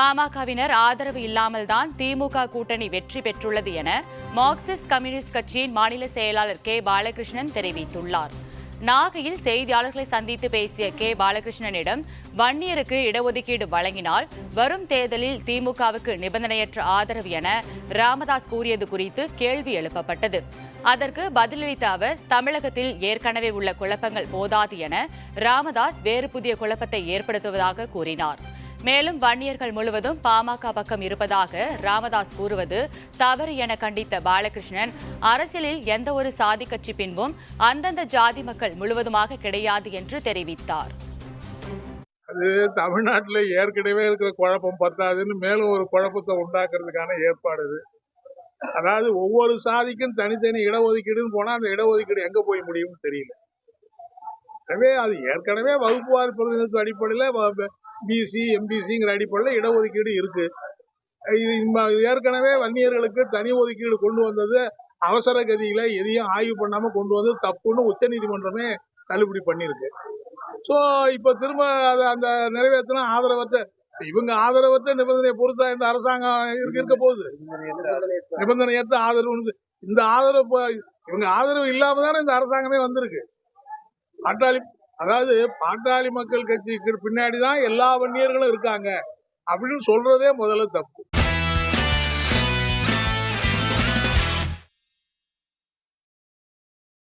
பாமகவினர் ஆதரவு இல்லாமல் தான் திமுக கூட்டணி வெற்றி பெற்றுள்ளது என மார்க்சிஸ்ட் கம்யூனிஸ்ட் கட்சியின் மாநில செயலாளர் கே பாலகிருஷ்ணன் தெரிவித்துள்ளார். நாகையில் செய்தியாளர்களை சந்தித்து பேசிய கே பாலகிருஷ்ணனிடம் வன்னியருக்கு இடஒதுக்கீடு வழங்கினால் வரும் தேர்தலில் திமுகவுக்கு நிபந்தனையற்ற ஆதரவு என ராமதாஸ் கூறியது குறித்து கேள்வி எழுப்பப்பட்டது. அதற்கு பதிலளித்த அவர், தமிழகத்தில் ஏற்கனவே உள்ள குழப்பங்கள் போதாது என ராமதாஸ் வேறு புதிய குழப்பத்தை ஏற்படுத்துவதாக கூறினார். மேலும் வன்னியர்கள் முழுவதும் பாமக பக்கம் இருப்பதாக ராமதாஸ் கூறுவது தவறு என கண்டித்த பாலகிருஷ்ணன், அரசியலில் எந்த ஒரு சாதி கட்சி பின்பும் அந்தந்த ஜாதி மக்கள் முழுவதுமாக கிடையாது என்று தெரிவித்தார். அது தமிழ்நாட்டில் ஏற்கனவே இருக்கிற குழப்பம் பத்தாதுன்னு மேலும் ஒரு குழப்பத்தை உண்டாக்குறதுக்கான ஏற்பாடு இது. அதாவது ஒவ்வொரு சாதிக்கும் தனித்தனி இடஒதுக்கீடுன்னு போனா அந்த இடஒதுக்கீடு எங்க போய் முடியும்னு தெரியல. எனவே அது ஏற்கனவே வகுப்புவாரி பிரதிநிதித்துவ அடிப்படையில் பிசி எம்பிசிங்கிற அடிப்படையில் இடஒதுக்கீடு இருக்கு. ஏற்கனவே வன்னியர்களுக்கு தனி ஒதுக்கீடு கொண்டு வந்தது அவசர கதியில எதையும் ஆய்வு பண்ணாம கொண்டு வந்து தப்புன்னு உச்சநீதிமன்றமே தள்ளுபடி பண்ணிருக்கு. ஸோ இப்ப திரும்ப அந்த நிறைவேற்றினா ஆதரவற்ற இவங்க ஆதரவற்ற நிபந்தனையை பொறுத்தா இந்த அரசாங்கம் இருக்க போகுது. நிபந்தனையற்ற ஆதரவு, இந்த ஆதரவு இவங்க ஆதரவு இல்லாம தானே இந்த அரசாங்கமே வந்திருக்கு. அதாவது பாட்டாளி மக்கள் கட்சிக்கு பின்னாடிதான் எல்லா வன்னியர்களும் இருக்காங்க அப்படின்னு சொல்றதே முதல்ல தப்பு.